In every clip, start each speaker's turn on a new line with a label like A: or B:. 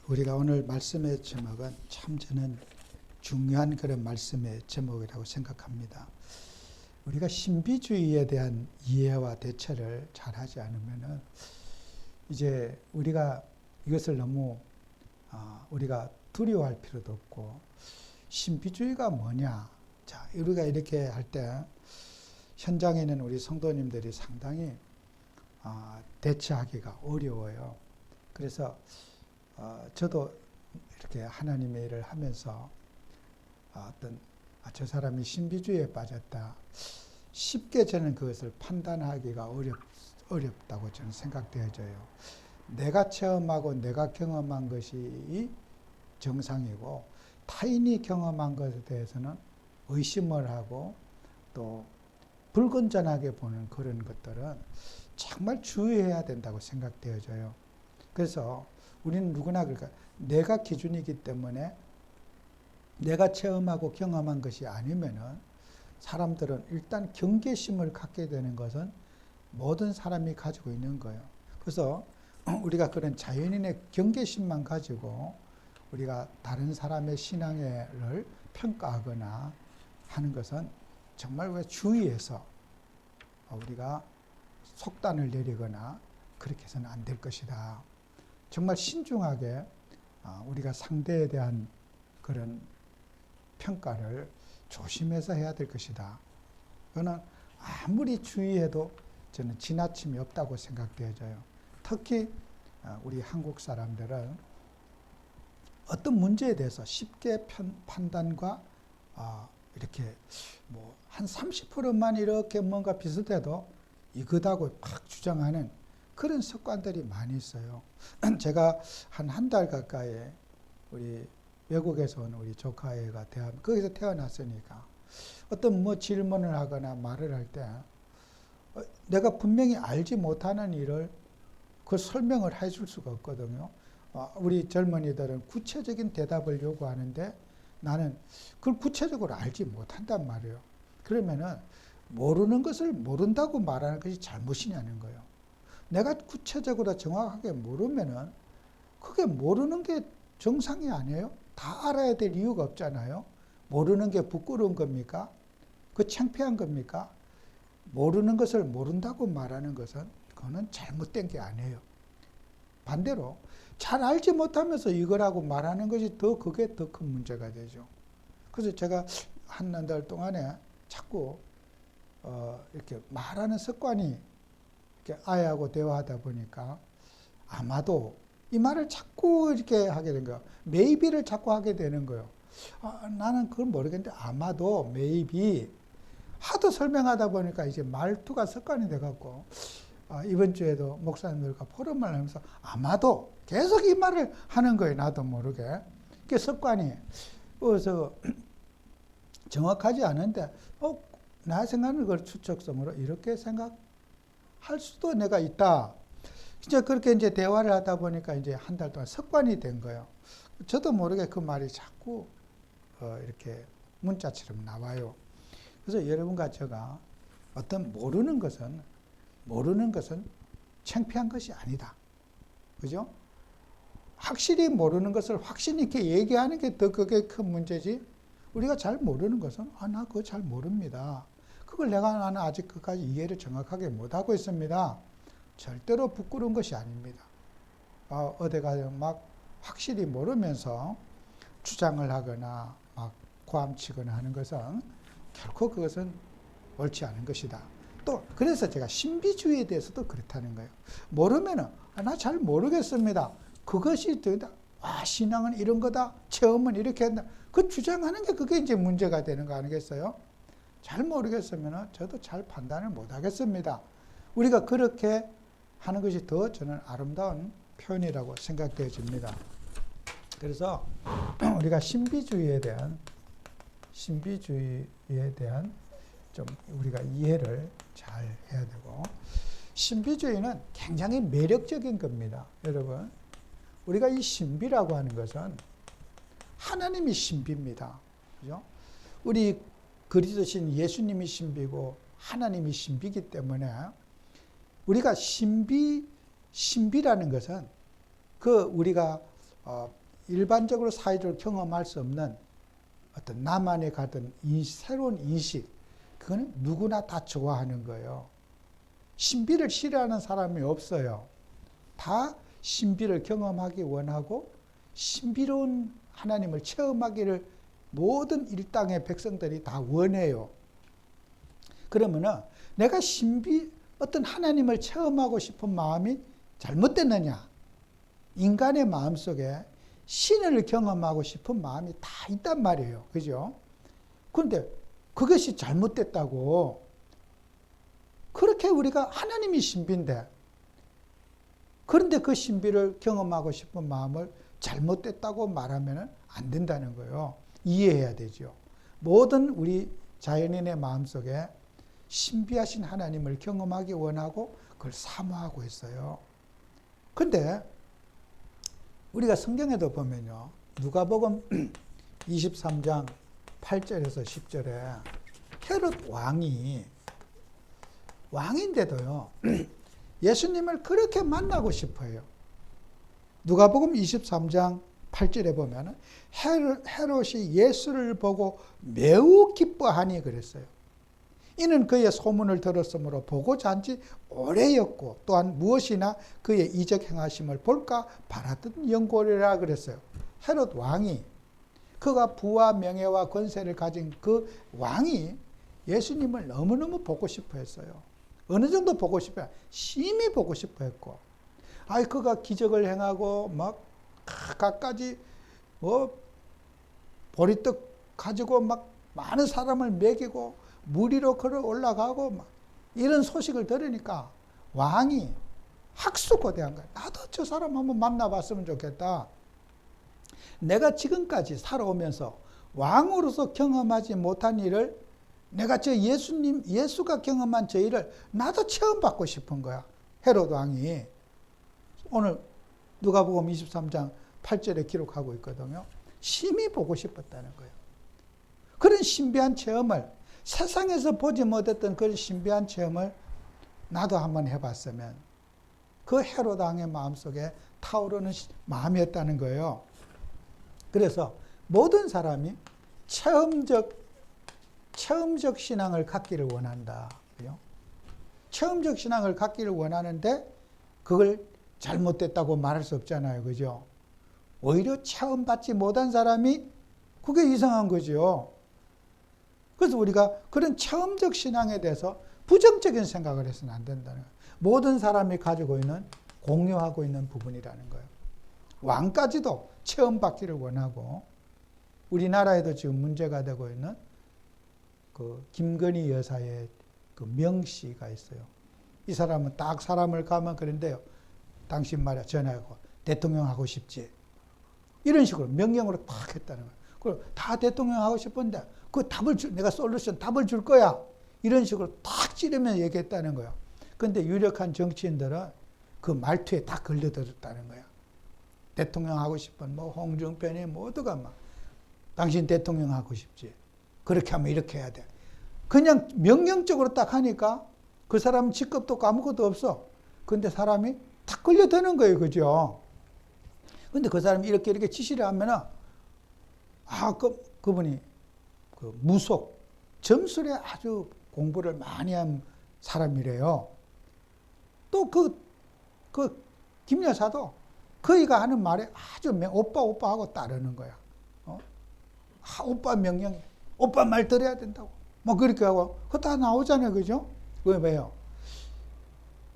A: 우리가 오늘 말씀의 제목은 참 저는 중요한 그런 말씀의 제목이라고 생각합니다. 우리가 신비주의에 대한 이해와 대처를 잘하지 않으면은 이제 우리가 이것을 너무 우리가 두려워할 필요도 없고, 신비주의가 뭐냐? 자, 우리가 이렇게 할 때 현장에 있는 우리 성도님들이 상당히 대처하기가 어려워요. 그래서 저도 이렇게 하나님의 일을 하면서 저 사람이 신비주의에 빠졌다, 쉽게 저는 그것을 판단하기가 어렵다고 저는 생각되어져요. 내가 체험하고 내가 경험한 것이 정상이고, 타인이 경험한 것에 대해서는 의심을 하고 또 불건전하게 보는 그런 것들은 정말 주의해야 된다고 생각되어져요. 그래서 우리는 누구나 그러니까 내가 기준이기 때문에 내가 체험하고 경험한 것이 아니면은 사람들은 일단 경계심을 갖게 되는 것은 모든 사람이 가지고 있는 거예요. 그래서 우리가 그런 자연인의 경계심만 가지고 우리가 다른 사람의 신앙을 평가하거나 하는 것은 정말 우리가 주의해서 우리가 속단을 내리거나 그렇게 해서는 안 될 것이다. 정말 신중하게 우리가 상대에 대한 그런 평가를 조심해서 해야 될 것이다. 그거는 아무리 주의해도 저는 지나침이 없다고 생각되어져요. 특히 우리 한국 사람들은 어떤 문제에 대해서 쉽게 판단과 이렇게 뭐 한 30%만 이렇게 뭔가 비슷해도 이거다고 팍 주장하는 그런 습관들이 많이 있어요. 제가 한 달 가까이 우리 외국에서 온 우리 조카애가 거기서 태어났으니까 어떤 뭐 질문을 하거나 말을 할 때 내가 분명히 알지 못하는 일을 그 설명을 해줄 수가 없거든요. 우리 젊은이들은 구체적인 대답을 요구하는데 나는 그걸 구체적으로 알지 못한단 말이에요. 그러면은 모르는 것을 모른다고 말하는 것이 잘못이냐는 거예요. 내가 구체적으로 정확하게 모르면은 그게 모르는 게 정상이 아니에요? 다 알아야 될 이유가 없잖아요. 모르는 게 부끄러운 겁니까? 그 창피한 겁니까? 모르는 것을 모른다고 말하는 것은 그거는 잘못된 게 아니에요. 반대로 잘 알지 못하면서 이거라고 말하는 것이 그게 더 큰 문제가 되죠. 그래서 제가 한 달 동안에 자꾸 이렇게 말하는 습관이 이렇게 아이하고 대화하다 보니까 아마도 이 말을 자꾸 이렇게 하게 된 거예요. maybe를 자꾸 하게 되는 거예요. 나는 그걸 모르겠는데 아마도 maybe 하도 설명하다 보니까 이제 말투가 습관이 돼갖고 이번 주에도 목사님들과 포럼을 하면서 아마도 계속 이 말을 하는 거예요. 나도 모르게. 그게 습관이. 그래서 정확하지 않은데 나 생각하는 걸 추측성으로 이렇게 생각할 수도 내가 있다. 이제 그렇게 이제 대화를 하다 보니까 이제 한 달 동안 습관이 된 거예요. 저도 모르게 그 말이 자꾸 이렇게 문자처럼 나와요. 그래서 여러분과 제가 어떤 모르는 것은 창피한 것이 아니다. 그죠? 확실히 모르는 것을 확신 있게 얘기하는 게 더 그게 큰 문제지. 우리가 잘 모르는 것은 나 그거 잘 모릅니다. 그걸 나는 아직 끝까지 이해를 정확하게 못하고 있습니다. 절대로 부끄러운 것이 아닙니다. 어디 가서 막 확실히 모르면서 주장을 하거나 막 고함치거나 하는 것은 결코 그것은 옳지 않은 것이다. 또 그래서 제가 신비주의에 대해서도 그렇다는 거예요. 모르면은 나 잘 모르겠습니다. 그것이 신앙은 이런 거다. 체험은 이렇게 한다. 그 주장하는 게 그게 이제 문제가 되는 거 아니겠어요? 잘 모르겠으면 저도 잘 판단을 못 하겠습니다. 우리가 그렇게 하는 것이 더 저는 아름다운 표현이라고 생각되어집니다. 그래서 우리가 신비주의에 대한 좀 우리가 이해를 잘 해야 되고, 신비주의는 굉장히 매력적인 겁니다. 여러분, 우리가 이 신비라고 하는 것은 하나님이 신비입니다. 그죠? 우리 그리스도신 예수님이 신비고 하나님이 신비이기 때문에 우리가 신비라는 것은 우리가 일반적으로 사회적으로 경험할 수 없는 어떤 나만의 가진 새로운 인식, 그거는 누구나 다 좋아하는 거예요. 신비를 싫어하는 사람이 없어요. 다 신비를 경험하기 원하고 신비로운 하나님을 체험하기를 모든 일당의 백성들이 다 원해요. 그러면은 내가 어떤 하나님을 체험하고 싶은 마음이 잘못됐느냐? 인간의 마음속에 신을 경험하고 싶은 마음이 다 있단 말이에요. 그죠? 그런데 그것이 잘못됐다고, 그렇게 우리가 하나님이 신비인데, 그런데 그 신비를 경험하고 싶은 마음을 잘못됐다고 말하면 안 된다는 거예요. 이해해야 되죠. 모든 우리 자연인의 마음속에 신비하신 하나님을 경험하기 원하고 그걸 사모하고 있어요. 그런데 우리가 성경에도 보면요, 누가복음 23장 8절에서 10절에 헤롯 왕인데도요 예수님을 그렇게 만나고 싶어요. 누가복음 23장 8절에 보면 헤롯이 예수를 보고 매우 기뻐하니 그랬어요. 이는 그의 소문을 들었으므로 보고 잔지 오래였고 또한 무엇이나 그의 이적 행하심을 볼까 바라던 연골이라 그랬어요. 헤롯 왕이, 그가 부와 명예와 권세를 가진 그 왕이 예수님을 너무너무 보고 싶어 했어요. 어느 정도 보고 싶어요? 심히 보고 싶어 했고, 그가 기적을 행하고 막 갖가지 보리떡 가지고 막 많은 사람을 먹이고 물 위로 걸어 올라가고 막 이런 소식을 들으니까 왕이 학수고대한 거예요. 나도 저 사람 한번 만나봤으면 좋겠다. 내가 지금까지 살아오면서 왕으로서 경험하지 못한 일을, 내가 예수가 경험한 저 일을 나도 체험받고 싶은 거야. 헤롯 왕이. 오늘 누가복음 23장 8절에 기록하고 있거든요. 심히 보고 싶었다는 거예요. 그런 신비한 체험을, 세상에서 보지 못했던 그런 신비한 체험을 나도 한번 해봤으면, 그 헤롯 왕의 마음속에 타오르는 마음이었다는 거예요. 그래서 모든 사람이 체험적 신앙을 갖기를 원한다. 체험적 신앙을 갖기를 원하는데 그걸 잘못됐다고 말할 수 없잖아요. 그죠? 오히려 체험받지 못한 사람이 그게 이상한 거죠. 그래서 우리가 그런 체험적 신앙에 대해서 부정적인 생각을 해서는 안 된다는 거예요. 모든 사람이 가지고 있는, 공유하고 있는 부분이라는 거예요. 왕까지도 체험받기를 원하고, 우리나라에도 지금 문제가 되고 있는 그 김건희 여사의 그 명씨가 있어요. 이 사람은 딱 사람을 가면 그런데요, 당신 말이야 전화하고 대통령 하고 싶지, 이런 식으로 명령으로 딱 했다는 거예요. 그리고 다 대통령 하고 싶은데 그 내가 답을 줄 거야, 이런 식으로 딱 찌르면 얘기했다는 거예요. 그런데 유력한 정치인들은 그 말투에 다 걸려들었다는 거야. 대통령 하고 싶은 홍준표니 모두가 막 당신 대통령 하고 싶지, 그렇게 하면 이렇게 해야 돼, 그냥 명령적으로 딱 하니까 그 사람은 직급도 아무것도 없어. 근데 사람이 딱 걸려드는 거예요. 그죠? 근데 그 사람이 이렇게 지시를 하면은, 그분이 그 무속, 점술에 아주 공부를 많이 한 사람이래요. 또 김 여사도 그이가 하는 말에 아주 오빠 하고 따르는 거야. 오빠 명령해. 오빠 말 들어야 된다고. 뭐 그렇게 하고, 그거 다 나오잖아요. 그죠? 왜요?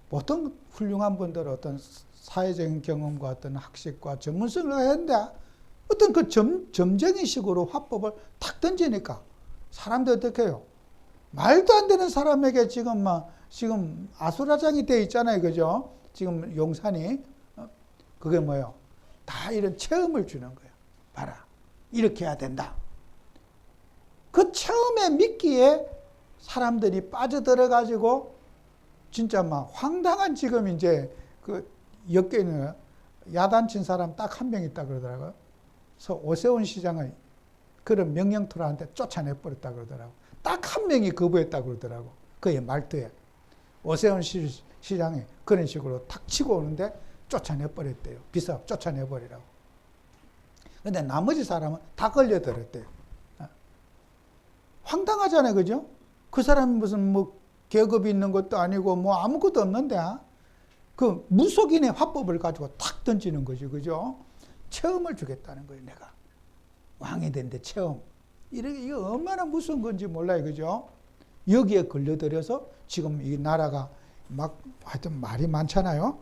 A: 보통 훌륭한 분들은 어떤 사회적인 경험과 어떤 학식과 전문성을 했는데, 어떤 그 점쟁이 식으로 화법을 탁 던지니까 사람들 어떻게 해요? 말도 안 되는 사람에게 지금 아수라장이 돼 있잖아요. 그죠? 지금 용산이. 그게 뭐예요? 다 이런 체험을 주는 거예요. 봐라. 이렇게 해야 된다. 그 체험에 믿기에 사람들이 빠져들어가지고 진짜 막 황당한, 지금 이제 그 엮여있는 야단친 사람 딱 한 명 있다 그러더라고요. 그래서 오세훈 시장을 그런 명령토라한테 쫓아내버렸다 그러더라고요. 딱 한 명이 거부했다 그러더라고요. 그의 말투에. 오세훈 시장이 그런 식으로 탁 치고 오는데 쫓아내버렸대요. 비서 쫓아내버리라고. 근데 나머지 사람은 다 걸려들었대요. 황당하잖아요. 그죠? 그 사람이 무슨 뭐 계급이 있는 것도 아니고 뭐 아무것도 없는데 그 무속인의 화법을 가지고 탁 던지는 거죠. 그죠? 체험을 주겠다는 거예요. 내가 왕이 된데 체험. 이거 얼마나 무서운 건지 몰라요. 그죠? 여기에 걸려들여서 지금 이 나라가 막 하여튼 말이 많잖아요.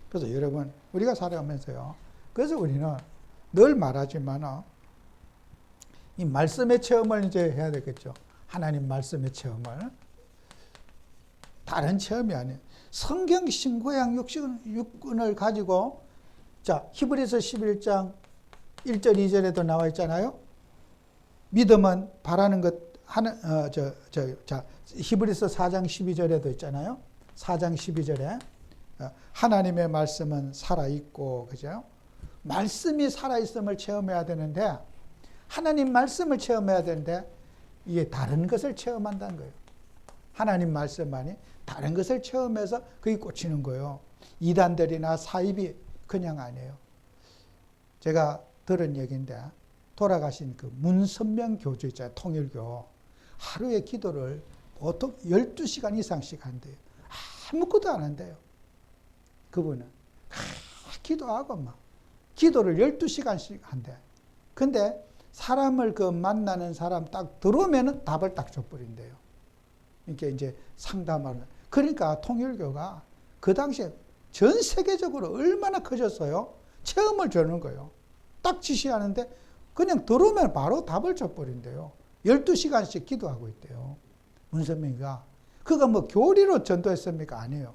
A: 그래서 여러분 우리가 살아가면서요. 그래서 우리는 늘 말하지만 이 말씀의 체험을 이제 해야 되겠죠. 하나님 말씀의 체험을. 다른 체험이 아니에요. 성경 신구약 육군을 가지고 자 히브리서 11장 1절 2절에도 나와 있잖아요. 믿음은 바라는 것 히브리서 4장 12절에도 있잖아요. 4장 12절에 하나님의 말씀은 살아있고 그죠? 말씀이 살아있음을 체험해야 되는데 하나님 말씀을 체험해야 되는데 이게 다른 것을 체험한다는 거예요. 하나님 말씀만이 다른 것을 체험해서 그게 꽂히는 거예요. 이단들이나 사입이 그냥 아니에요. 제가 들은 얘기인데 돌아가신 그 문선명 교주 있잖아요. 통일교. 하루에 기도를 보통 12시간 이상씩 한대요. 아무것도 안 한대요. 그분은. 기도하고 막. 기도를 12시간씩 한대. 근데 사람을 그 만나는 사람 딱 들어오면은 답을 딱 줘버린대요. 이렇게 이제 상담하는. 그러니까 통일교가 그 당시에 전 세계적으로 얼마나 커졌어요. 체험을 주는 거예요. 딱 지시하는데 그냥 들어오면 바로 답을 줘버린대요. 12시간씩 기도하고 있대요. 문선명이가. 그가 뭐 교리로 전도했습니까? 아니에요.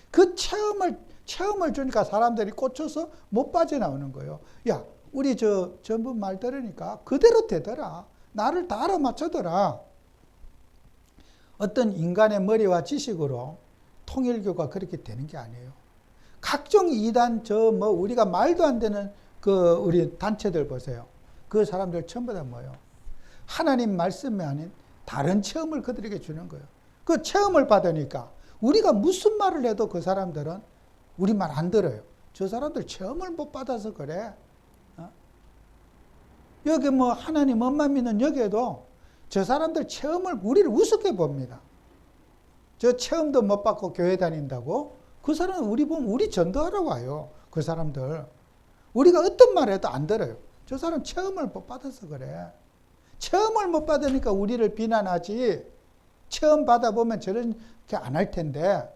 A: 그 체험을 주니까 사람들이 꽂혀서 못 빠져나오는 거예요. 야, 우리 전부 말 들으니까 그대로 되더라. 나를 다 알아맞혀더라. 어떤 인간의 머리와 지식으로 통일교가 그렇게 되는 게 아니에요. 각종 이단, 우리가 말도 안 되는 우리 단체들 보세요. 그 사람들 전부 다 뭐예요? 하나님 말씀이 아닌 다른 체험을 그들에게 주는 거예요. 그 체험을 받으니까 우리가 무슨 말을 해도 그 사람들은 우리 말 안 들어요. 저 사람들 체험을 못 받아서 그래. 여기 뭐 하나님 엄마 믿는 여기에도 저 사람들 체험을 우리를 우습게 봅니다. 저 체험도 못 받고 교회 다닌다고? 그 사람은 우리 보면 우리 전도하러 와요. 그 사람들. 우리가 어떤 말 해도 안 들어요. 저 사람 체험을 못 받아서 그래. 체험을 못 받으니까 우리를 비난하지. 체험 받아보면 저렇게 안 할 텐데.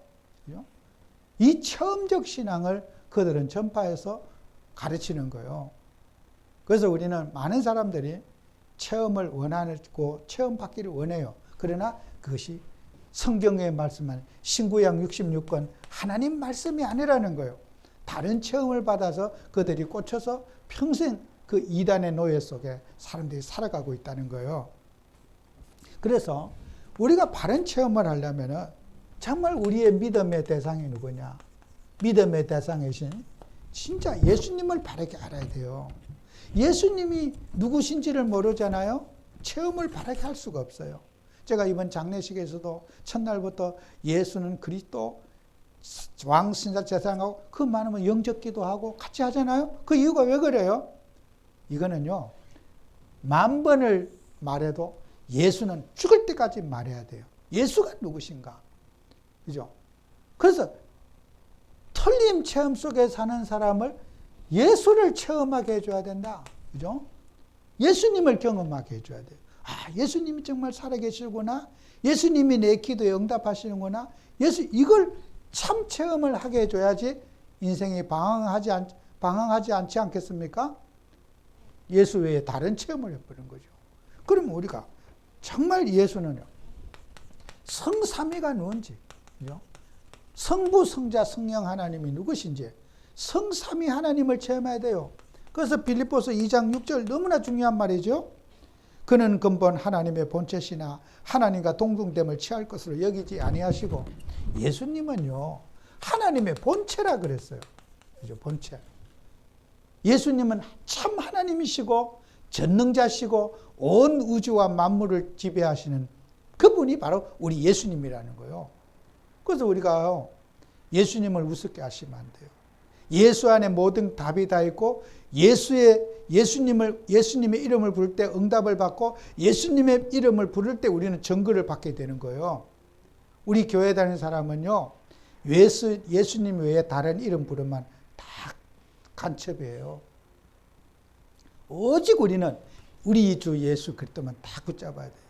A: 이 체험적 신앙을 그들은 전파해서 가르치는 거예요. 그래서 우리는 많은 사람들이 체험을 원하고 체험받기를 원해요. 그러나 그것이 성경의 말씀만 신구약 66권 하나님 말씀이 아니라는 거예요. 다른 체험을 받아서 그들이 꽂혀서 평생 그 이단의 노예 속에 사람들이 살아가고 있다는 거예요. 그래서 우리가 바른 체험을 하려면 정말 우리의 믿음의 대상이 누구냐? 믿음의 대상이신 진짜 예수님을 바르게 알아야 돼요. 예수님이 누구신지를 모르잖아요. 체험을 바르게 할 수가 없어요. 제가 이번 장례식에서도 첫날부터 예수는 그리스도 왕 신사 제사장하고 그 많으면 영접기도 하고 같이 하잖아요. 그 이유가 왜 그래요? 이거는요. 10,000번을 말해도 예수는 죽을 때까지 말해야 돼요. 예수가 누구신가? 그죠? 그래서 틀림 체험 속에 사는 사람을 예수를 체험하게 해줘야 된다. 그죠? 예수님을 경험하게 해줘야 돼요. 아, 예수님이 정말 살아계시구나. 예수님이 내 기도에 응답하시는구나. 이걸 참 체험을 하게 해줘야지 인생이 방황하지 않지 않겠습니까? 예수 외에 다른 체험을 해버린 거죠. 그러면 우리가 정말 예수는요, 성삼위가 누군지, 그죠? 성부, 성자, 성령 하나님이 누구신지, 성삼위 하나님을 체험해야 돼요. 그래서 빌립보서 2장 6절 너무나 중요한 말이죠. 그는 근본 하나님의 본체시나 하나님과 동등됨을 취할 것으로 여기지 아니하시고, 예수님은요, 하나님의 본체라 그랬어요. 그죠? 본체. 예수님은 참 하나님이시고, 전능자시고, 온 우주와 만물을 지배하시는 그분이 바로 우리 예수님이라는 거예요. 그래서 우리가 예수님을 우습게 하시면 안 돼요. 예수 안에 모든 답이 다 있고 예수님의 이름을 부를 때 응답을 받고 예수님의 이름을 부를 때 우리는 증거를 받게 되는 거예요. 우리 교회 다니는 사람은요, 예수님 외에 다른 이름 부르면 다 간첩이에요. 오직 우리는 우리 주 예수 그리스도만 다 붙잡아야 돼요.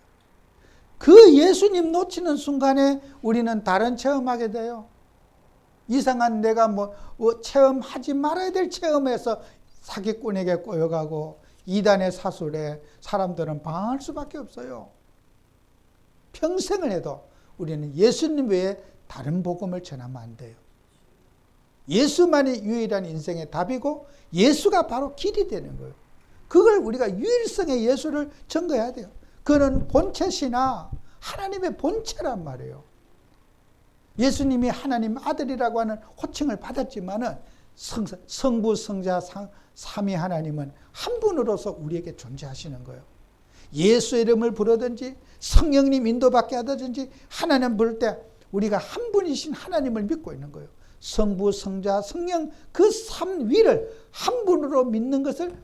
A: 그 예수님 놓치는 순간에 우리는 다른 체험하게 돼요. 이상한 내가 체험하지 말아야 될 체험에서 사기꾼에게 꼬여가고 이단의 사술에 사람들은 방황할 수밖에 없어요. 평생을 해도 우리는 예수님 외에 다른 복음을 전하면 안 돼요. 예수만이 유일한 인생의 답이고 예수가 바로 길이 되는 거예요. 그걸 우리가 유일성의 예수를 증거해야 돼요. 그는 본체시나 하나님의 본체란 말이에요. 예수님이 하나님 아들이라고 하는 호칭을 받았지만은 성부, 성자, 삼위 하나님은 한 분으로서 우리에게 존재하시는 거예요. 예수 이름을 부르든지 성령님 인도받게 하든지 하나님 부를 때 우리가 한 분이신 하나님을 믿고 있는 거예요. 성부, 성자, 성령 그 삼위를 한 분으로 믿는 것을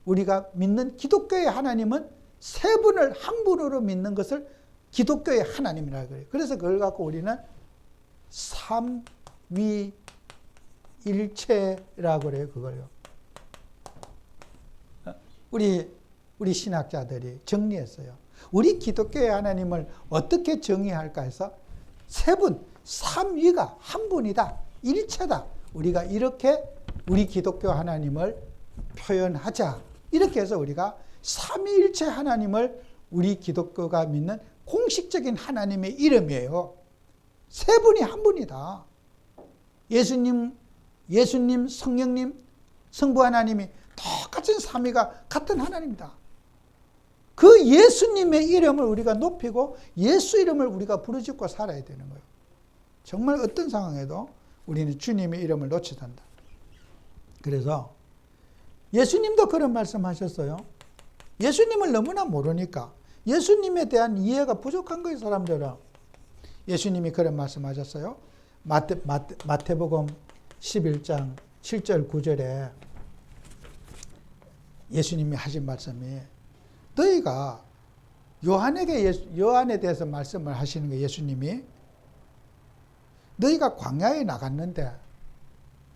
A: 우리가 믿는 기독교의 하나님은 세 분을 한 분으로 믿는 것을 기독교의 하나님이라고 그래요. 그래서 그걸 갖고 우리는 삼위일체라고 그래요. 그걸요. 우리 신학자들이 정리했어요. 우리 기독교의 하나님을 어떻게 정의할까 해서 세 분, 삼위가 한 분이다. 일체다. 우리가 이렇게 우리 기독교 하나님을 표현하자. 이렇게 해서 우리가 삼위일체 하나님을 우리 기독교가 믿는 공식적인 하나님의 이름이에요. 세 분이 한 분이다. 예수님, 성령님, 성부 하나님이 똑같은 삼위가 같은 하나님이다. 그 예수님의 이름을 우리가 높이고 예수 이름을 우리가 부르짖고 살아야 되는 거예요. 정말 어떤 상황에도 우리는 주님의 이름을 놓치지 않는다. 그래서 예수님도 그런 말씀하셨어요. 예수님을 너무나 모르니까 예수님에 대한 이해가 부족한 거예요, 사람들은. 예수님이 그런 말씀하셨어요. 마태복음 11장 7절 9절에 예수님이 하신 말씀이 너희가 요한에 대해서 말씀을 하시는 거예요. 예수님이 너희가 광야에 나갔는데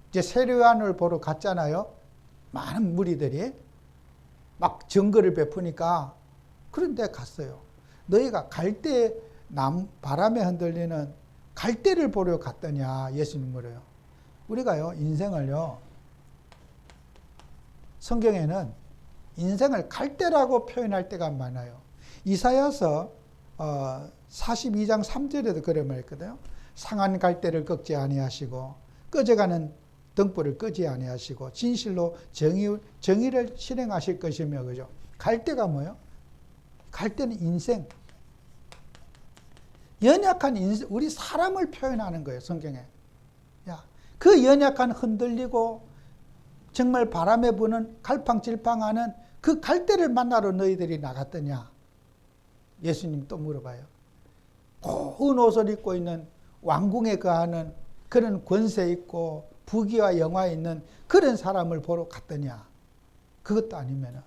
A: 이제 세례요한을 보러 갔잖아요. 많은 무리들이 막 증거를 베푸니까 그런데 갔어요. 너희가 갈대 바람에 흔들리는 갈대를 보러 갔더냐 예수님 물어요. 우리가요 인생을요 성경에는 인생을 갈대라고 표현할 때가 많아요. 이사야서 42장 3절에도 그런 말 있거든요. 상한 갈대를 꺾지 아니하시고 꺼져가는 등불을 끄지 아니하시고 진실로 정의를 실행하실 것이며 그죠? 갈대가 뭐예요? 갈대는 인생. 연약한 인생, 우리 사람을 표현하는 거예요, 성경에. 그 연약한 흔들리고 정말 바람에 부는 갈팡질팡하는 그 갈대를 만나러 너희들이 나갔더냐? 예수님 또 물어봐요. 고운 옷을 입고 있는 왕궁에 거하는 그런 권세 있고 부귀와 영화에 있는 그런 사람을 보러 갔더냐? 그것도 아니면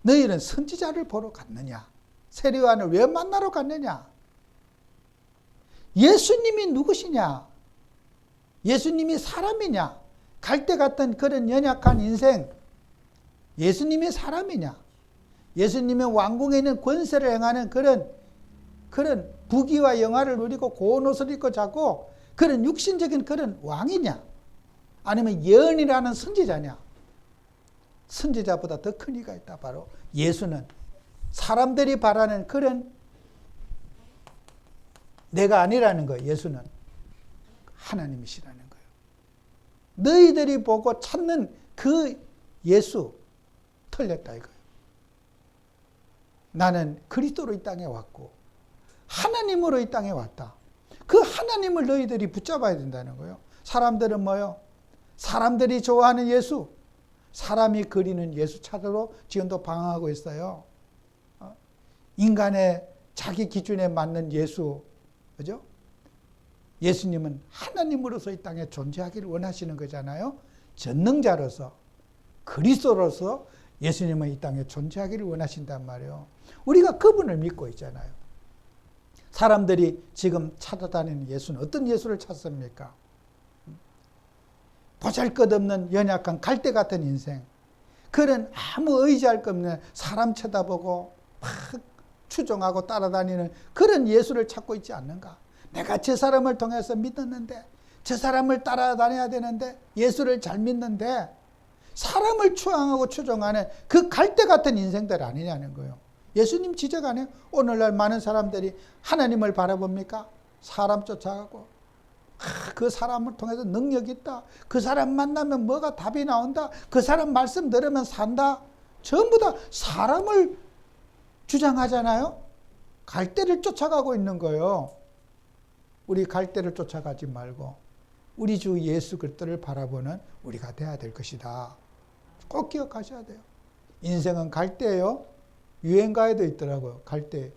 A: 너희는 선지자를 보러 갔느냐? 세례요한을 왜 만나러 갔느냐? 예수님이 누구시냐? 예수님이 사람이냐? 갈대 같은 그런 연약한 인생, 예수님이 사람이냐? 예수님의 왕궁에 있는 권세를 행하는 그런 부귀와 영화를 누리고 고운 옷을 입고 자고 그런 육신적인 그런 왕이냐? 아니면 예언이라는 선지자냐? 선지자보다 더 큰 이가 있다. 바로 예수는 사람들이 바라는 그런 내가 아니라는 거예요. 예수는 하나님이시라는 거예요. 너희들이 보고 찾는 그 예수 틀렸다 이거예요. 나는 그리스도로 이 땅에 왔고 하나님으로 이 땅에 왔다. 그 하나님을 너희들이 붙잡아야 된다는 거예요. 사람들은 뭐요? 사람들이 좋아하는 예수, 사람이 그리는 예수 찾으러 지금도 방황하고 있어요. 인간의 자기 기준에 맞는 예수, 그죠? 예수님은 하나님으로서 이 땅에 존재하기를 원하시는 거잖아요. 전능자로서 그리스도로서 예수님은 이 땅에 존재하기를 원하신단 말이에요. 우리가 그분을 믿고 있잖아요. 사람들이 지금 찾아다니는 예수는 어떤 예수를 찾습니까? 보잘것없는 연약한 갈대 같은 인생, 그런 아무 의지할 것 없는 사람 쳐다보고 막 추종하고 따라다니는 그런 예수를 찾고 있지 않는가? 내가 저 사람을 통해서 믿었는데, 저 사람을 따라다녀야 되는데, 예수를 잘 믿는데 사람을 추앙하고 추종하는 그 갈대 같은 인생들 아니냐는 거예요. 예수님 지적 안 해요? 오늘날 많은 사람들이 하나님을 바라봅니까? 사람 쫓아가고, 그 사람을 통해서 능력이 있다, 그 사람 만나면 뭐가 답이 나온다, 그 사람 말씀 들으면 산다, 전부 다 사람을 주장하잖아요. 갈대를 쫓아가고 있는 거예요. 우리 갈대를 쫓아가지 말고 우리 주 예수 그리스도를 바라보는 우리가 돼야 될 것이다. 꼭 기억하셔야 돼요. 인생은 갈대예요. 유행가에도 있더라고요. 갈대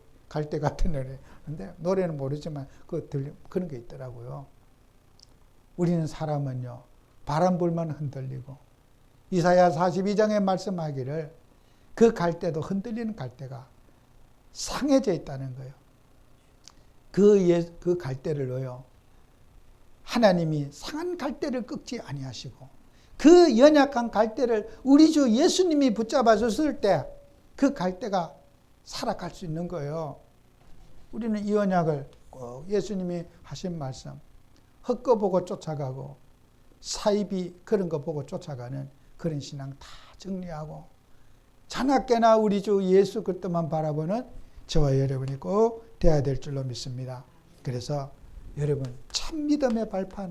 A: 같은 노래. 근데 노래는 모르지만 그런 게 있더라고요. 우리는 사람은요, 바람 불면 흔들리고, 이사야 42장에 말씀하기를 그 갈대도 흔들리는 갈대가 상해져 있다는 거예요. 그 갈대를요, 하나님이 상한 갈대를 꺾지 아니하시고 그 연약한 갈대를 우리 주 예수님이 붙잡아 줬을 때 그 갈대가 살아갈 수 있는 거예요. 우리는 이 언약을 꼭 예수님이 하신 말씀, 헛거 보고 쫓아가고 사이비 그런 거 보고 쫓아가는 그런 신앙 다 정리하고 자나깨나 우리 주 예수 그리스도만 바라보는 저와 여러분이 꼭 되어야 될 줄로 믿습니다. 그래서 여러분, 참 믿음의 발판,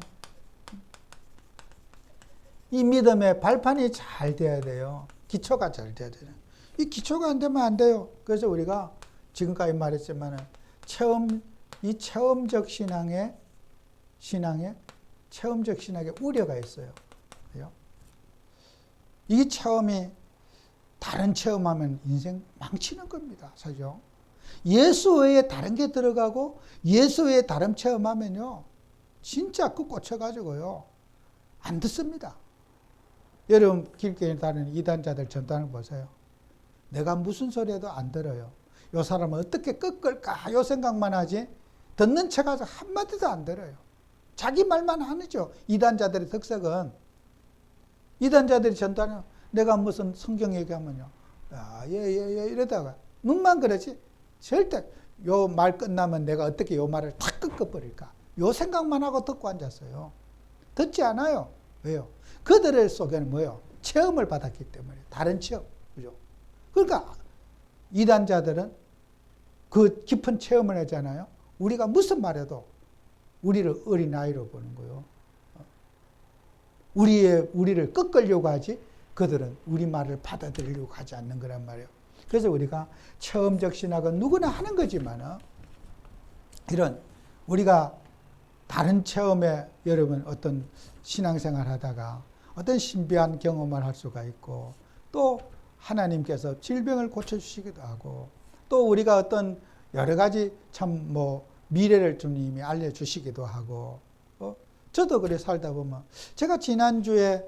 A: 이 믿음의 발판이 잘 돼야 돼요. 기초가 잘 돼야 돼요. 이 기초가 안 되면 안 돼요. 그래서 우리가 지금까지 말했지만 이 체험적 신앙에 우려가 있어요. 이 체험이 다른 체험하면 인생 망치는 겁니다. 사실 예수 외에 다른 게 들어가고 예수 외에 다른 체험하면요, 진짜 그 꽂혀가지고요 안 듣습니다. 여러분 길거리에 다니는 이단자들 전단을 보세요. 내가 무슨 소리 해도 안 들어요. 요 사람은 어떻게 꺾을까 요 생각만 하지 듣는 척 하죠. 한마디도 안 들어요. 자기 말만 하죠. 이단자들의 특색은, 이단자들이 전단을 내가 무슨 성경 얘기하면요, 예 이러다가 눈만 그러지 절대 요 말 끝나면 내가 어떻게 요 말을 탁 꺾어버릴까 요 생각만 하고 듣고 앉았어요. 듣지 않아요. 왜요? 그들의 속에는 뭐예요? 체험을 받았기 때문에. 다른 체험. 그죠? 그러니까 이단자들은 그 깊은 체험을 하잖아요. 우리가 무슨 말해도 우리를 어린아이로 보는 거예요. 우리를 꺾으려고 하지 그들은 우리 말을 받아들이려고 하지 않는 거란 말이에요. 그래서 우리가 체험적 신학은 누구나 하는 거지만 이런 우리가 다른 체험에 여러분 어떤 신앙생활 하다가 어떤 신비한 경험을 할 수가 있고 또 하나님께서 질병을 고쳐주시기도 하고 또 우리가 어떤 여러 가지 참 미래를 주님이 알려주시기도 하고 저도 그래 살다 보면 제가 지난주에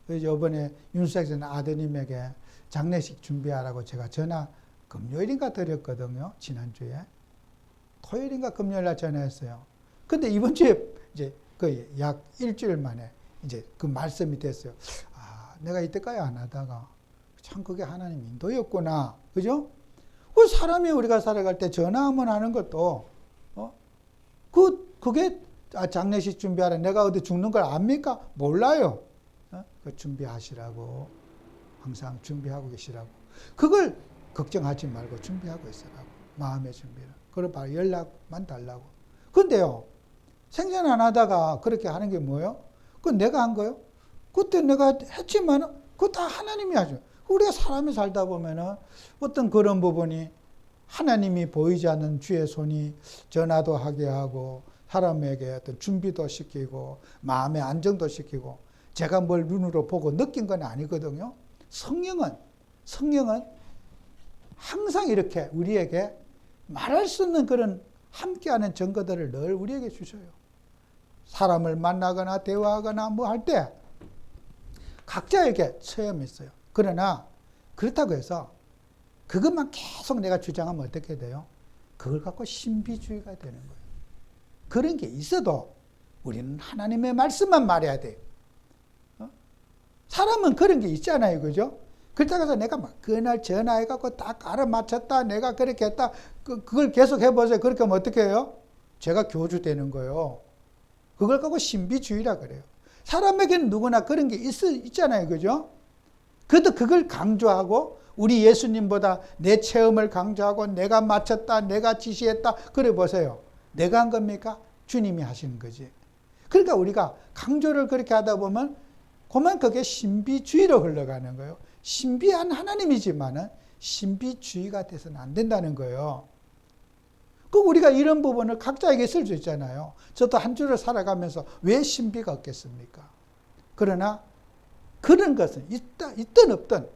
A: 이번에 윤석열 아드님에게 장례식 준비하라고 제가 전화 금요일인가 드렸거든요. 지난주에 토요일인가 금요일날 전화했어요. 근데 이번 주에 이제 약 일주일 만에 이제 그 말씀이 됐어요. 내가 이때까지 안 하다가 참 그게 하나님 인도였구나. 그죠? 그 사람이 우리가 살아갈 때 전화 한번 하는 것도 그게 장례식 준비하라. 내가 어디 죽는 걸 압니까? 몰라요. 그 준비하시라고. 항상 준비하고 계시라고. 그걸 걱정하지 말고 준비하고 있으라고. 마음의 준비를. 그걸 바로 연락만 달라고. 근데요, 생전 안 하다가 그렇게 하는 게 뭐예요? 그건 내가 한 거예요? 그때 내가 했지만, 그거 다 하나님이 하죠. 우리가 사람이 살다 보면은 어떤 그런 부분이 하나님이 보이지 않는 주의 손이 전화도 하게 하고, 사람에게 어떤 준비도 시키고, 마음의 안정도 시키고, 제가 뭘 눈으로 보고 느낀 건 아니거든요. 성령은 항상 이렇게 우리에게 말할 수 없는 그런 함께하는 증거들을 늘 우리에게 주셔요. 사람을 만나거나 대화하거나 뭐 할 때 각자에게 체험이 있어요. 그러나 그렇다고 해서 그것만 계속 내가 주장하면 어떻게 돼요? 그걸 갖고 신비주의가 되는 거예요. 그런 게 있어도 우리는 하나님의 말씀만 말해야 돼요. 사람은 그런 게 있잖아요. 그죠? 그렇다고 해서 내가 막 그날 전화해갖고 딱 알아맞혔다. 내가 그렇게 했다. 그걸 계속 해보세요. 그렇게 하면 어떻게 해요? 제가 교주되는 거예요. 그걸 갖고 신비주의라 그래요. 사람에게는 누구나 그런 게 있잖아요. 그죠? 그래도 그걸 강조하고 우리 예수님보다 내 체험을 강조하고 내가 맞췄다. 내가 지시했다. 그래 보세요. 내가 한 겁니까? 주님이 하시는 거지. 그러니까 우리가 강조를 그렇게 하다 보면 그만 그게 신비주의로 흘러가는 거예요. 신비한 하나님이지만은 신비주의가 돼서는 안 된다는 거예요. 그 우리가 이런 부분을 각자에게 있을 수 있잖아요. 저도 한 주를 살아가면서 왜 신비가 없겠습니까? 그러나 그런 것은 있든 없든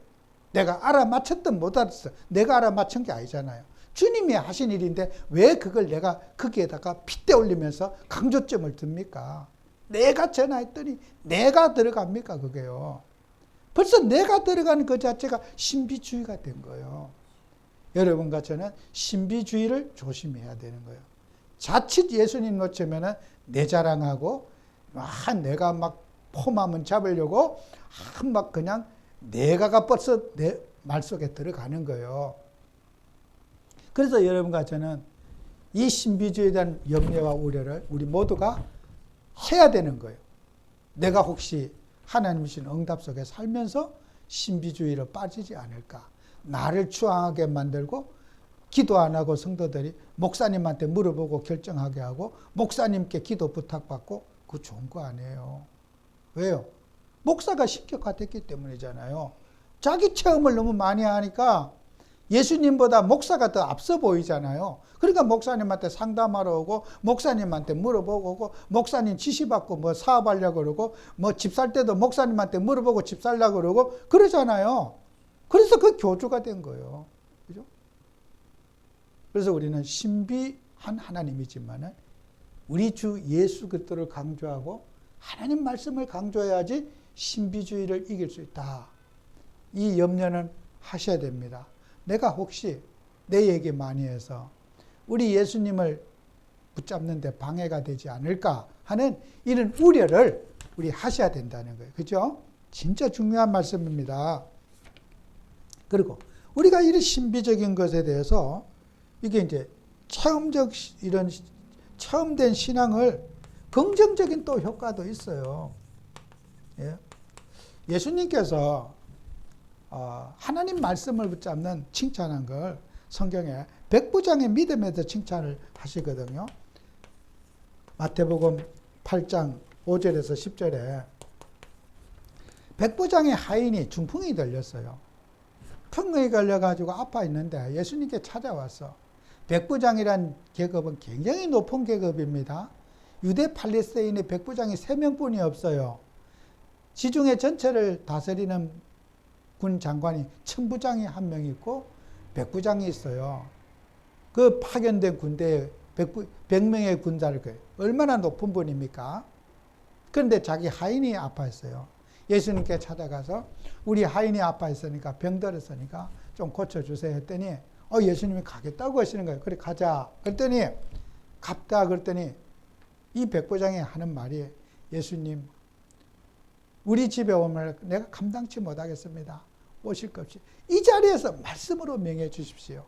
A: 내가 알아맞혔든 못 알았어. 내가 알아맞힌 게 아니잖아요. 주님이 하신 일인데 왜 그걸 내가 거기에다가 핏대 올리면서 강조점을 둡니까? 내가 전화했더니 내가 들어갑니까? 그게요. 벌써 내가 들어가는 그 자체가 신비주의가 된 거예요. 여러분과 저는 신비주의를 조심해야 되는 거예요. 자칫 예수님 놓치면은 내 자랑하고 내가 막 폼하면 잡으려고 막 그냥 내가가 벌써 내 말 속에 들어가는 거예요. 그래서 여러분과 저는 이 신비주의에 대한 염려와 우려를 우리 모두가 해야 되는 거예요. 내가 혹시 하나님 주신 응답 속에 살면서 신비주의로 빠지지 않을까. 나를 추앙하게 만들고 기도 안 하고 성도들이 목사님한테 물어보고 결정하게 하고 목사님께 기도 부탁받고 그거 좋은 거 아니에요. 왜요? 목사가 신격화됐기 때문이잖아요. 자기 체험을 너무 많이 하니까 예수님보다 목사가 더 앞서 보이잖아요. 그러니까 목사님한테 상담하러 오고 목사님한테 물어보고 오고 목사님 지시받고 뭐 사업하려고 그러고 뭐 집 살 때도 목사님한테 물어보고 집 살려고 그러고 그러잖아요. 그래서 그 교주가 된 거예요. 그죠? 그래서 우리는 신비한 하나님이지만은 우리 주 예수 그리스도를 강조하고 하나님 말씀을 강조해야지 신비주의를 이길 수 있다. 이 염려는 하셔야 됩니다. 내가 혹시 내 얘기 많이 해서 우리 예수님을 붙잡는 데 방해가 되지 않을까 하는 이런 우려를 우리 하셔야 된다는 거예요. 그죠? 진짜 중요한 말씀입니다. 그리고 우리가 이런 신비적인 것에 대해서 이게 이제 이런 체험된 신앙을 긍정적인 또 효과도 있어요. 예? 예수님께서 하나님 말씀을 붙잡는 칭찬한 걸 성경에 백부장의 믿음에 대해 칭찬을 하시거든요. 마태복음 8장 5절에서 10절에 백부장의 하인이 중풍이 걸렸어요. 풍이 걸려가지고 아파 있는데 예수님께 찾아왔어. 백부장이란 계급은 굉장히 높은 계급입니다. 유대 팔레스타인의 백부장이 3명뿐이 없어요. 지중해 전체를 다스리는 군 장관이 천부장이 1명 있고 백부장이 있어요. 그 파견된 군대에 100명의 군사를 얼마나 높은 분입니까? 그런데 자기 하인이 아파했어요. 예수님께 찾아가서 우리 하인이 아파했으니까 병들었으니까 좀 고쳐주세요 했더니 예수님이 가겠다고 하시는 거예요. 그래 가자. 그랬더니 갑다 그랬더니 이 백부장이 하는 말이 예수님 우리 집에 오면 내가 감당치 못하겠습니다. 오실 것 없이 이 자리에서 말씀으로 명해 주십시오.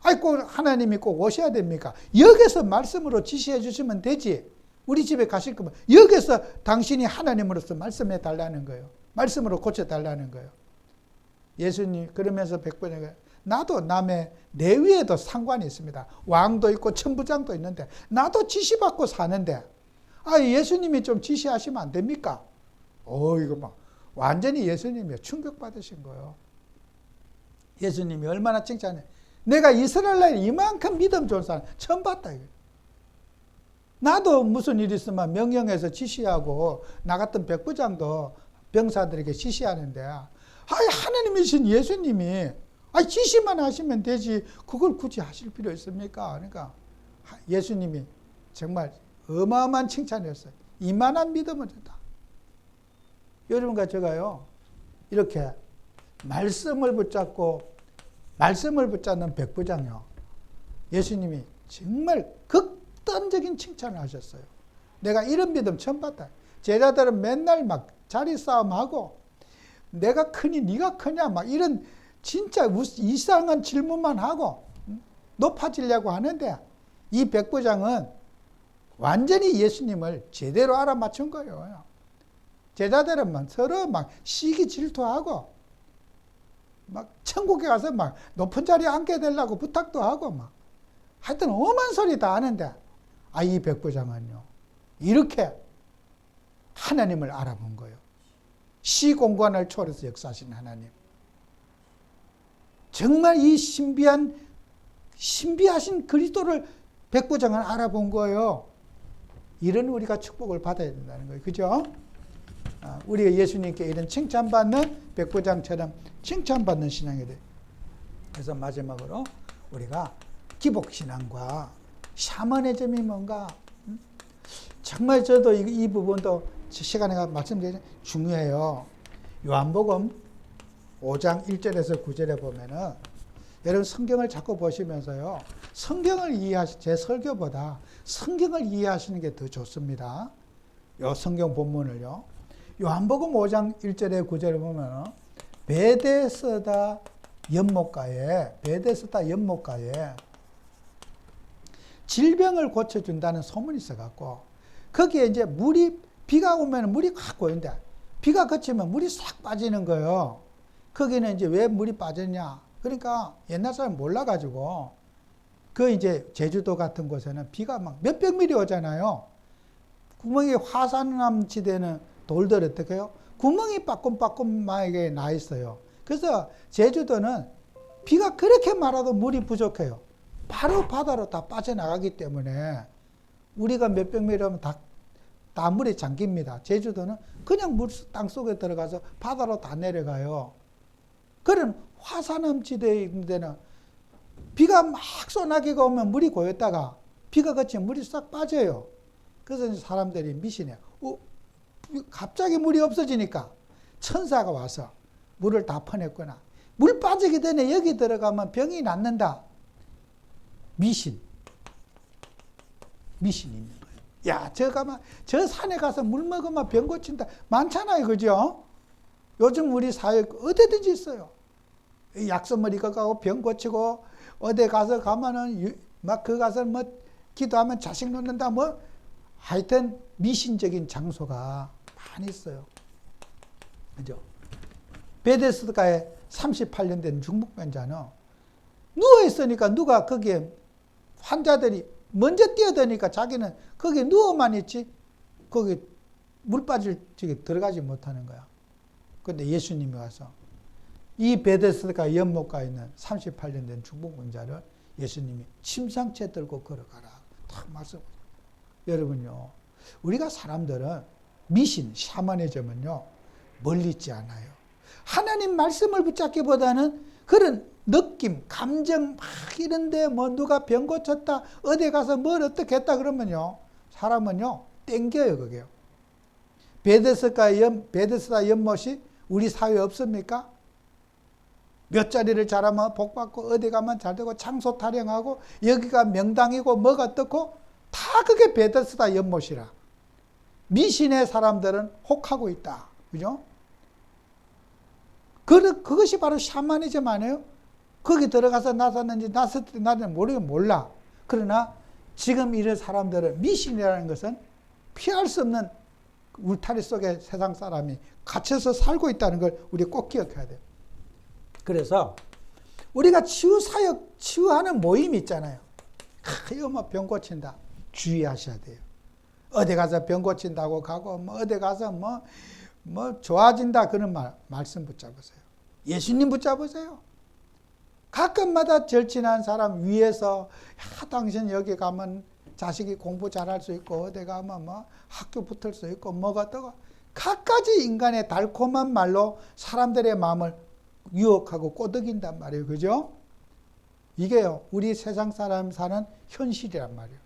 A: 아이 꼭 하나님이 꼭 오셔야 됩니까? 여기서 말씀으로 지시해 주시면 되지. 우리 집에 가실 거면 여기서 당신이 하나님으로서 말씀해 달라는 거예요. 말씀으로 고쳐 달라는 거예요. 예수님 그러면서 백부장이 나도 남의 내 위에도 상관이 있습니다. 왕도 있고 천부장도 있는데 나도 지시받고 사는데 예수님이 좀 지시하시면 안 됩니까? 이거 막 완전히 예수님이 충격받으신 거예요. 예수님이 얼마나 칭찬해. 내가 이스라엘에 이만큼 믿음 좋은 사람 처음 봤다. 이거. 나도 무슨 일 있으면 명령해서 지시하고 나 같은 백부장도 병사들에게 지시하는데 하나님이신 예수님이 지시만 하시면 되지 그걸 굳이 하실 필요 있습니까? 그러니까 예수님이 정말 어마어마한 칭찬이었어요. 이만한 믿음을 줬다. 여러분과 제가요, 이렇게 말씀을 붙잡는 백부장요. 예수님이 정말 극단적인 칭찬을 하셨어요. 내가 이런 믿음 처음 봤다. 제자들은 맨날 막 자리 싸움하고 내가 크니 네가 크냐 막 이런 진짜 이상한 질문만 하고 높아지려고 하는데 이 백부장은 완전히 예수님을 제대로 알아맞춘 거예요. 제자들은 서로 막 시기 질투하고 막 천국에 가서 막 높은 자리에 앉게 되려고 부탁도 하고 막 하여튼 엄한 소리 다 하는데 이 백부장은요 이렇게 하나님을 알아본 거예요. 시공간을 초월해서 역사하신 하나님. 정말 이 신비하신 그리스도를 백부장은 알아본 거예요. 이런 우리가 축복을 받아야 된다는 거예요. 그죠? 우리가 예수님께 이런 칭찬받는 백부장처럼 칭찬받는 신앙이 돼요. 그래서 마지막으로 우리가 기복신앙과 샤머니즘이 뭔가 정말 저도 이 부분도 시간에 말씀드리면 중요해요. 요한복음 5장 1절에서 9절에 보면은 여러분 성경을 자꾸 보시면서요. 성경을 제 설교보다 성경을 이해하시는 게 더 좋습니다. 요 성경 본문을요. 요한복음 5장 1절에 9절에 보면은 베데스다 연못가에 질병을 고쳐준다는 소문이 있어갖고 거기에 이제 비가 오면 물이 확 고인데 비가 그치면 물이 싹 빠지는 거예요. 거기는 이제 왜 물이 빠졌냐? 그러니까 옛날 사람 몰라가지고 이제 제주도 같은 곳에는 비가 막 몇백 미리 오잖아요. 구멍이 화산암 지대는 돌들 어떻게 해요? 구멍이 빠끔빠끔하게 나 있어요. 그래서 제주도는 비가 그렇게 많아도 물이 부족해요. 바로 바다로 다 빠져나가기 때문에 우리가 몇백 미리 오면 다 물에 잠깁니다. 제주도는 그냥 땅 속에 들어가서 바다로 다 내려가요. 그런 화산암 지대에 있는 데는 비가 막 소나기가 오면 물이 고였다가 비가 그치면 물이 싹 빠져요. 그래서 사람들이 미신해요. 갑자기 물이 없어지니까 천사가 와서 물을 다 퍼냈구나. 물 빠지기 전에 여기 들어가면 병이 낫는다. 미신이 있는 거예요. 야, 저 산에 가서 물 먹으면 병 고친다. 많잖아요. 그죠? 요즘 우리 사회에 어디든지 있어요. 약선머리 가고 병 고치고 어디 가서 가면은 막 가서 뭐 기도하면 자식 놓는다 뭐 하여튼 미신적인 장소가 많이 있어요. 그죠? 베데스다에 38년 된 중풍병자는 누워있으니까 누가 거기에 환자들이 먼저 뛰어드니까 자기는 거기에 누워만 있지 거기 물 빠질 쪽에 들어가지 못하는 거야. 그런데 예수님이 와서 이 베데스다 연못가에 있는 38년 된 중풍병자를 예수님이 침상채 들고 걸어가라. 딱 말씀하세요. 여러분요, 우리가 사람들은 미신, 샤머니즘은요, 멀리 있지 않아요. 하나님 말씀을 붙잡기보다는 그런 느낌, 감정 막 이런데 뭐 누가 병 고쳤다, 어디 가서 뭘 어떻게 했다 그러면요, 사람은요, 땡겨요, 그게요. 베데스다 연못이 우리 사회에 없습니까? 몇 자리를 잘하면 복받고 어디 가면 잘 되고 장소 타령하고 여기가 명당이고 뭐가 어떻고 다 그게 베데스다 연못이라. 미신의 사람들은 혹하고 있다. 그죠? 그것이 바로 샤머니즘 아니에요? 거기 들어가서 나섰는지 몰라. 그러나 지금 이런 사람들은 미신이라는 것은 피할 수 없는 울타리 속에 세상 사람이 갇혀서 살고 있다는 걸 우리 꼭 기억해야 돼요. 그래서 우리가 치유사역, 치유하는 모임이 있잖아요. 이거 뭐 병 고친다. 주의하셔야 돼요. 어디 가서 병 고친다고 가고, 뭐 어디 가서 뭐 좋아진다. 그런 말씀 붙잡으세요. 예수님 붙잡으세요. 가끔마다 절친한 사람 위에서, 당신 여기 가면 자식이 공부 잘할 수 있고, 어디 가면 뭐 학교 붙을 수 있고, 뭐가 떠고, 갖가지 인간의 달콤한 말로 사람들의 마음을 유혹하고 꼬드긴단 말이에요. 그죠? 이게요, 우리 세상 사람 사는 현실이란 말이에요.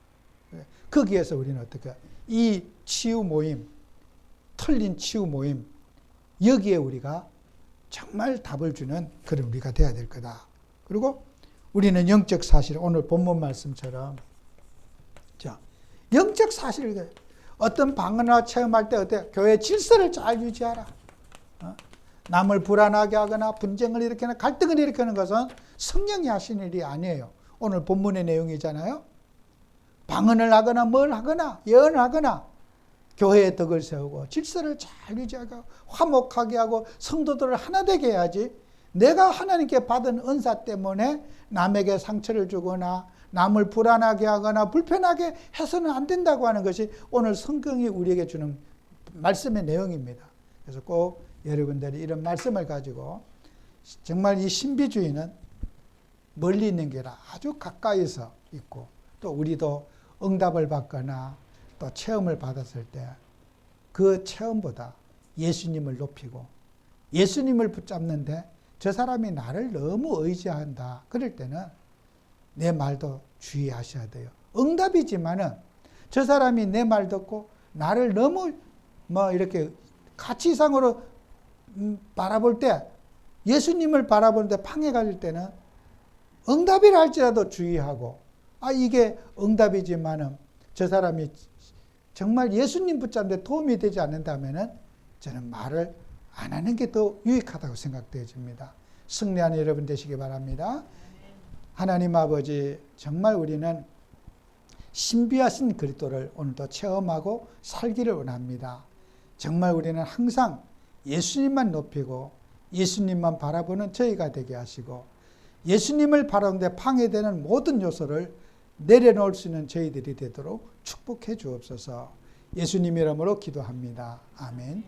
A: 거기에서 우리는 어떻게, 이 치유 모임, 틀린 치유 모임, 여기에 우리가 정말 답을 주는 그런 우리가 돼야 될 거다. 그리고 우리는 영적 사실, 오늘 본문 말씀처럼, 자, 영적 사실을 어떤 방언을 체험할 때 어때? 교회 질서를 잘 유지하라. 남을 불안하게 하거나 분쟁을 일으키거나 갈등을 일으키는 것은 성령이 하시는 일이 아니에요. 오늘 본문의 내용이잖아요. 방언을 하거나 뭘 하거나 예언을 하거나 교회의 덕을 세우고 질서를 잘 유지하고 화목하게 하고 성도들을 하나 되게 해야지, 내가 하나님께 받은 은사 때문에 남에게 상처를 주거나 남을 불안하게 하거나 불편하게 해서는 안 된다고 하는 것이 오늘 성경이 우리에게 주는 말씀의 내용입니다. 그래서 꼭 여러분들이 이런 말씀을 가지고 정말 이 신비주의는 멀리 있는 게 아니라 아주 가까이서 있고, 또 우리도 응답을 받거나 또 체험을 받았을 때 그 체험보다 예수님을 높이고 예수님을 붙잡는데 저 사람이 나를 너무 의지한다. 그럴 때는 내 말도 주의하셔야 돼요. 응답이지만은 저 사람이 내 말 듣고 나를 너무 이렇게 가치 이상으로 바라볼 때, 예수님을 바라보는데 방해가 될 때는 응답이라 할지라도 주의하고, 이게 응답이지만은 저 사람이 정말 예수님 붙잡는데 도움이 되지 않는다면은 저는 말을 안 하는 게 더 유익하다고 생각되어집니다. 승리하는 여러분 되시기 바랍니다. 하나님 아버지, 정말 우리는 신비하신 그리스도를 오늘도 체험하고 살기를 원합니다. 정말 우리는 항상 예수님만 높이고 예수님만 바라보는 저희가 되게 하시고, 예수님을 바라보는데 방해되는 모든 요소를 내려놓을 수 있는 저희들이 되도록 축복해 주옵소서. 예수님 이름으로 기도합니다. 아멘.